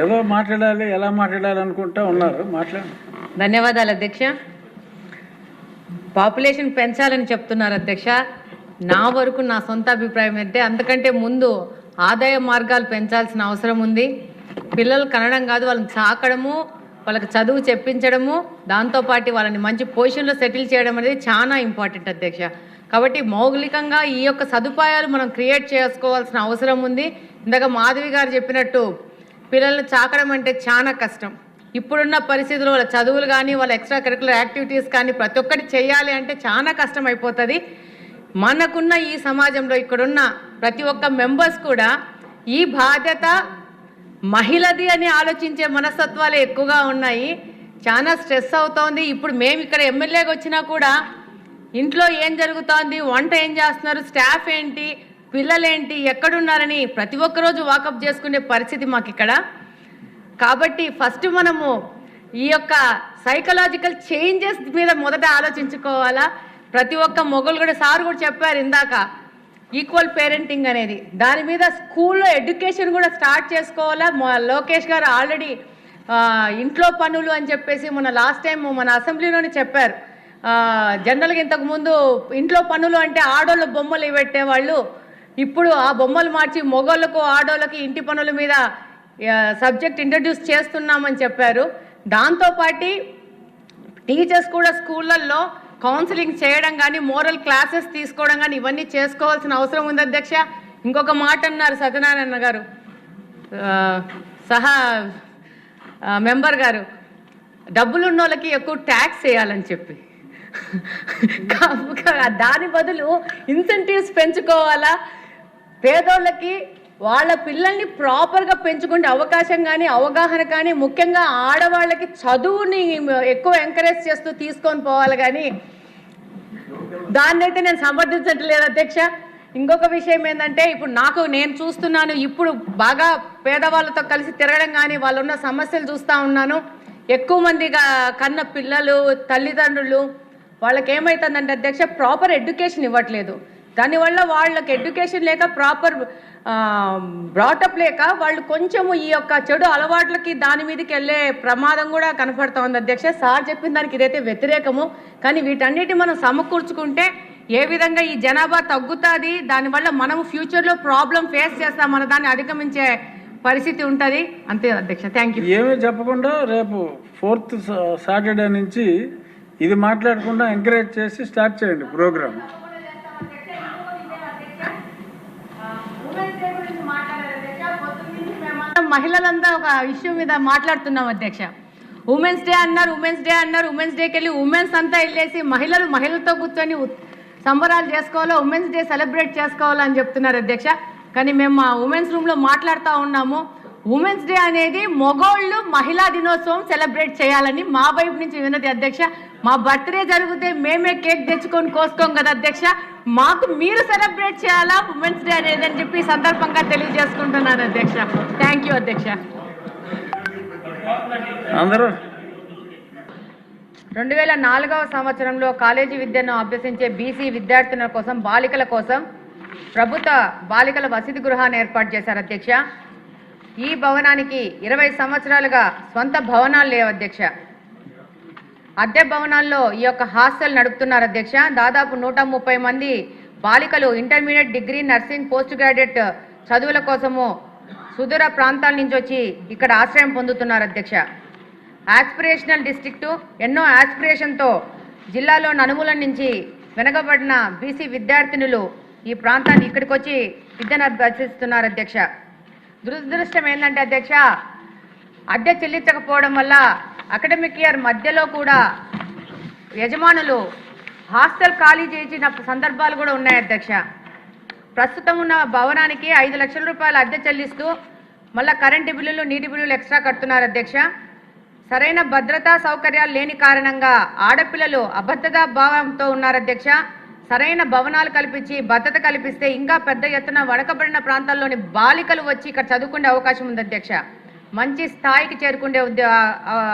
ఏదో మాట్లాడాలి, ఎలా మాట్లాడాలి అనుకుంటా ఉన్నారు. ధన్యవాదాలు అధ్యక్ష. పాపులేషన్ పెంచాలని చెప్తున్నారు అధ్యక్ష. నా వరకు నా సొంత అభిప్రాయం అంటే అంతకంటే ముందు ఆదాయ మార్గాలు పెంచాల్సిన అవసరం ఉంది. పిల్లలు కనడం కాదు, వాళ్ళని సాకడము, వాళ్ళకి చదువు చెప్పించడము, దాంతోపాటు వాళ్ళని మంచి పొజిషన్లో సెటిల్ చేయడం అనేది చాలా ఇంపార్టెంట్ అధ్యక్ష. కాబట్టి మౌలికంగా ఈ యొక్క సదుపాయాలు మనం క్రియేట్ చేసుకోవాల్సిన అవసరం ఉంది. ఇందాక మాధవి గారు చెప్పినట్టు పిల్లల్ని చాకడం అంటే చాలా కష్టం. ఇప్పుడున్న పరిస్థితుల్లో వాళ్ళ చదువులు కానీ వాళ్ళ ఎక్స్ట్రా కరికులర్ యాక్టివిటీస్ కానీ ప్రతి ఒక్కటి చేయాలి అంటే చాలా కష్టం అయిపోతుంది. మనకున్న ఈ సమాజంలో ఇక్కడున్న ప్రతి ఒక్క మెంబర్స్ కూడా ఈ బాధ్యత మహిళది అని ఆలోచించే మనస్తత్వాలు ఎక్కువగా ఉన్నాయి. చాలా స్ట్రెస్ అవుతోంది. ఇప్పుడు మేము ఇక్కడ ఎమ్మెల్యేగా వచ్చినా కూడా ఇంట్లో ఏం జరుగుతోంది, వంట ఏం చేస్తున్నారు, స్టాఫ్ ఏంటి, పిల్లలేంటి, ఎక్కడున్నారని ప్రతి ఒక్కరోజు వాకప్ చేసుకునే పరిస్థితి మాకు ఇక్కడ. కాబట్టి ఫస్ట్ మనము ఈ యొక్క సైకలాజికల్ చేంజెస్ మీద మొదట ఆలోచించుకోవాలా. ప్రతి ఒక్క మొగలు కూడా సార్ కూడా చెప్పారు ఇందాక, ఈక్వల్ పేరెంటింగ్ అనేది, దాని మీద స్కూల్లో ఎడ్యుకేషన్ కూడా స్టార్ట్ చేసుకోవాలా. లోకేష్ గారు ఆల్రెడీ ఇంట్లో పనులు అని చెప్పేసి మన లాస్ట్ టైం మన అసెంబ్లీలోనే చెప్పారు. జనరల్గా ఇంతకుముందు ఇంట్లో పనులు అంటే ఆడోళ్ళ బొమ్మలు పెట్టేవాళ్ళు, ఇప్పుడు ఆ బొమ్మలు మార్చి మొగోళ్ళకు ఆడోళ్ళకి ఇంటి పనుల మీద సబ్జెక్ట్ ఇంట్రడ్యూస్ చేస్తున్నామని చెప్పారు. దాంతోపాటు టీచర్స్ కూడా స్కూళ్ళల్లో కౌన్సిలింగ్ చేయడం కానీ, మోరల్ క్లాసెస్ తీసుకోవడం కానీ ఇవన్నీ చేసుకోవాల్సిన అవసరం ఉంది అధ్యక్ష. ఇంకొక మాట అన్నారు సత్యనారాయణ గారు, సహా మెంబర్ గారు, డబ్బులు ఉన్న వాళ్ళకి ఎక్కువ ట్యాక్స్ వేయాలని చెప్పి, దాని బదులు ఇన్సెంటివ్స్ పెంచుకోవాలా. పేదోళ్ళకి వాళ్ళ పిల్లల్ని ప్రాపర్గా పెంచుకునే అవకాశం కానీ, అవగాహన కానీ, ముఖ్యంగా ఆడవాళ్ళకి చదువుని ఎక్కువ ఎంకరేజ్ చేస్తూ తీసుకొని పోవాలి. కానీ దాన్ని అయితే నేను సమర్థించట్లేదు అధ్యక్ష. ఇంకొక విషయం ఏంటంటే, ఇప్పుడు నేను చూస్తున్నాను, ఇప్పుడు బాగా పేదవాళ్ళతో కలిసి తిరగడం కానీ వాళ్ళు ఉన్న సమస్యలు చూస్తూ ఉన్నాను. ఎక్కువ మందిగా కన్న పిల్లలు, తల్లిదండ్రులు, వాళ్ళకి ఏమవుతుందంటే అధ్యక్ష, ప్రాపర్ ఎడ్యుకేషన్ ఇవ్వట్లేదు. దానివల్ల వాళ్ళకి ఎడ్యుకేషన్ లేక, ప్రాపర్ బ్రాటప్ లేక వాళ్ళు కొంచెము ఈ యొక్క చెడు అలవాట్లకి దాని మీదకి వెళ్ళే ప్రమాదం కూడా కనపడుతూ ఉంది అధ్యక్ష. సార్ చెప్పిన దానికి ఇదైతే వ్యతిరేకము. కానీ వీటన్నిటి మనం సమకూర్చుకుంటే ఏ విధంగా ఈ జనాభా తగ్గుతుంది, దానివల్ల మనం ఫ్యూచర్లో ప్రాబ్లం ఫేస్ చేస్తాం, మన దాన్ని అధిగమించే పరిస్థితి ఉంటుంది. అంతే అధ్యక్ష. Thank you. ఏమీ చెప్పకుండా రేపు 4th సాటర్డే నుంచి ఇది మాట్లాడకుండా ఎంకరేజ్ చేసి స్టార్ట్ చేయండి ప్రోగ్రామ్. మహిళలంతా ఒక ఇష్యూ మీద మాట్లాడుతున్నాం అధ్యక్ష. ఉమెన్స్ డే అన్నారు, ఉమెన్స్ డేకి వెళ్ళి ఉమెన్స్ అంతా వెళ్ళేసి మహిళలతో కూర్చొని సంబరాలు చేసుకోవాలో, ఉమెన్స్ డే సెలబ్రేట్ చేసుకోవాలో అని చెప్తున్నారు అధ్యక్ష. కానీ మేము మా ఉమెన్స్ రూమ్లో మాట్లాడుతూ ఉన్నాము, ఉమెన్స్ డే అనేది మగోళ్ళు మహిళా దినోత్సవం సెలబ్రేట్ చేయాలని మా వైపు నుంచి విన్నది అధ్యక్ష. మా బర్త్డే జరిగితే మేమే కేక్ తెచ్చుకొని కోసుకోం కదా అధ్యక్ష, మాకు మీరు సెలబ్రేట్ చేయాలా ఉమెన్స్ డే అనేది అని చెప్పి సందర్భంగా తెలియజేసుకుంటున్నాను అధ్యక్ష. థ్యాంక్ యూ అధ్యక్ష. అందరూ 2004వ సంవత్సరంలో కాలేజీ విద్యను అభ్యసించే బీసీ విద్యార్థుల కోసం, బాలికల కోసం ప్రభుత్వ బాలికల వసతి గృహాన్ని ఏర్పాటు చేశారు అధ్యక్ష. ఈ భవనానికి 20 సంవత్సరాలుగా స్వంత భవనాలు లేవు అధ్యక్ష. అద్దె భవనాల్లో ఈ యొక్క హాస్టల్ నడుపుతున్నారు అధ్యక్ష. దాదాపు 130 మంది బాలికలు intermediate, degree, nursing, post graduate చదువుల కోసము సుదూర ప్రాంతాల నుంచి వచ్చి ఇక్కడ ఆశ్రయం పొందుతున్నారు అధ్యక్ష. ఆస్పిరేషనల్ డిస్ట్రిక్టు ఎన్నో ఆస్పిరేషన్తో జిల్లాలో నలుమూల నుంచి వెనకబడిన బీసీ విద్యార్థినులు ఈ ప్రాంతాన్ని ఇక్కడికి వచ్చి విద్యను అభ్యసిస్తున్నారు అధ్యక్ష. దురదృష్టం ఏంటంటే అధ్యక్ష, అద్దె చెల్లించకపోవడం వల్ల అకాడమిక్ ఇయర్ మధ్యలో కూడా యజమానులు హాస్టల్ ఖాళీ చేసిన సందర్భాలు కూడా ఉన్నాయి అధ్యక్ష. ప్రస్తుతం ఉన్న భవనానికి 5 లక్షల రూపాయల అద్దె చెల్లిస్తూ మళ్ళీ కరెంటు బిల్లులు, నీటి బిల్లులు ఎక్స్ట్రా కడుతున్నారు అధ్యక్ష. సరైన భద్రతా సౌకర్యాలు లేని కారణంగా ఆడపిల్లలు అభద్రతా భావంతో ఉన్నారు అధ్యక్ష. సరైన భవనాలు కల్పించి భద్రత కల్పిస్తే ఇంకా పెద్ద ఎత్తున వెనుకబడిన ప్రాంతాల్లోని బాలికలు వచ్చి ఇక్కడ చదువుకునే అవకాశం ఉంది అధ్యక్ష. మంచి స్థాయికి చేరుకునే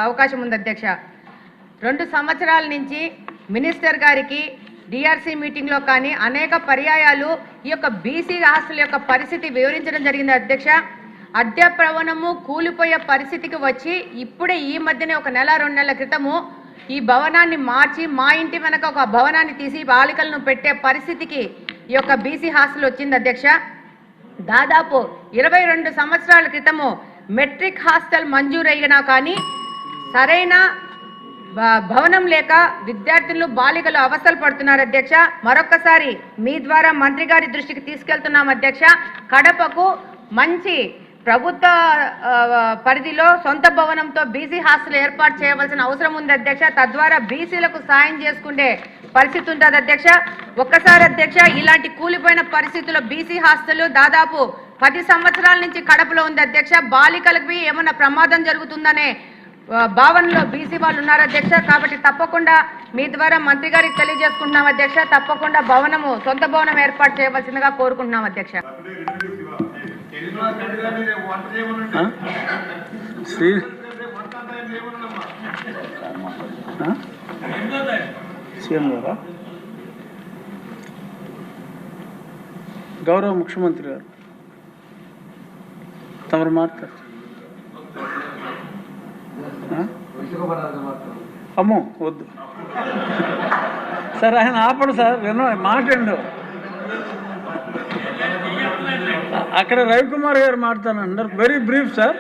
అవకాశం ఉంది అధ్యక్ష. 2 సంవత్సరాల నుంచి మినిస్టర్ గారికి డిఆర్సీ మీటింగ్లో కానీ అనేక పర్యాయాలు ఈ యొక్క బీసీ హాస్టల్ యొక్క పరిస్థితి వివరించడం జరిగింది అధ్యక్ష. అద్దె భవనము కూలిపోయే పరిస్థితికి వచ్చి ఇప్పుడే ఈ మధ్యనే ఒక నెల 2 నెలల క్రితము ఈ భవనాన్ని మార్చి మా ఇంటి వెనక ఒక భవనాన్ని తీసి బాలికలను పెట్టే పరిస్థితికి ఈ యొక్క బీసీ హాస్టల్ వచ్చింది అధ్యక్ష. దాదాపు 22 సంవత్సరాల క్రితము మెట్రిక్ హాస్టల్ మంజూరైనా కానీ సరైన భవనం లేక విద్యార్థులు బాలికలు అవస్థలు పడుతున్నారు అధ్యక్ష. మరొక్కసారి మీ ద్వారా మంత్రి గారి దృష్టికి తీసుకెళ్తున్నాం అధ్యక్ష. కడపకు మంచి ప్రభుత్వ పరిధిలో సొంత భవనంతో బీసీ హాస్టల్ ఏర్పాటు చేయవలసిన అవసరం ఉంది అధ్యక్ష. తద్వారా బీసీలకు సాయం చేసుకునే పరిస్థితి ఉంటుంది అధ్యక్ష. ఒక్కసారి అధ్యక్ష, ఇలాంటి కూలిపోయిన పరిస్థితుల్లో బీసీ హాస్టల్ దాదాపు 10 సంవత్సరాల నుంచి కడపలో ఉంది అధ్యక్ష. బాలికలకి ఏమన్నా ప్రమాదం జరుగుతుందనే భావనలో బీసీ వాళ్ళు ఉన్నారు అధ్యక్ష. కాబట్టి తప్పకుండా మీ ద్వారా మంత్రి గారికి తెలియజేసుకుంటున్నాం అధ్యక్ష. తప్పకుండా భవనము సొంత భవనం ఏర్పాటు చేయవలసిందిగా కోరుకుంటున్నాం అధ్యక్ష. గౌరవ ముఖ్యమంత్రి గారు తమరు మాట్లాడు. అమ్మో వద్దు సార్, ఆయన ఆపడు సార్, వినో మాట్లాడు. అక్కడ రవికుమార్ గారు మాట్లాడుతాను. Very brief sir.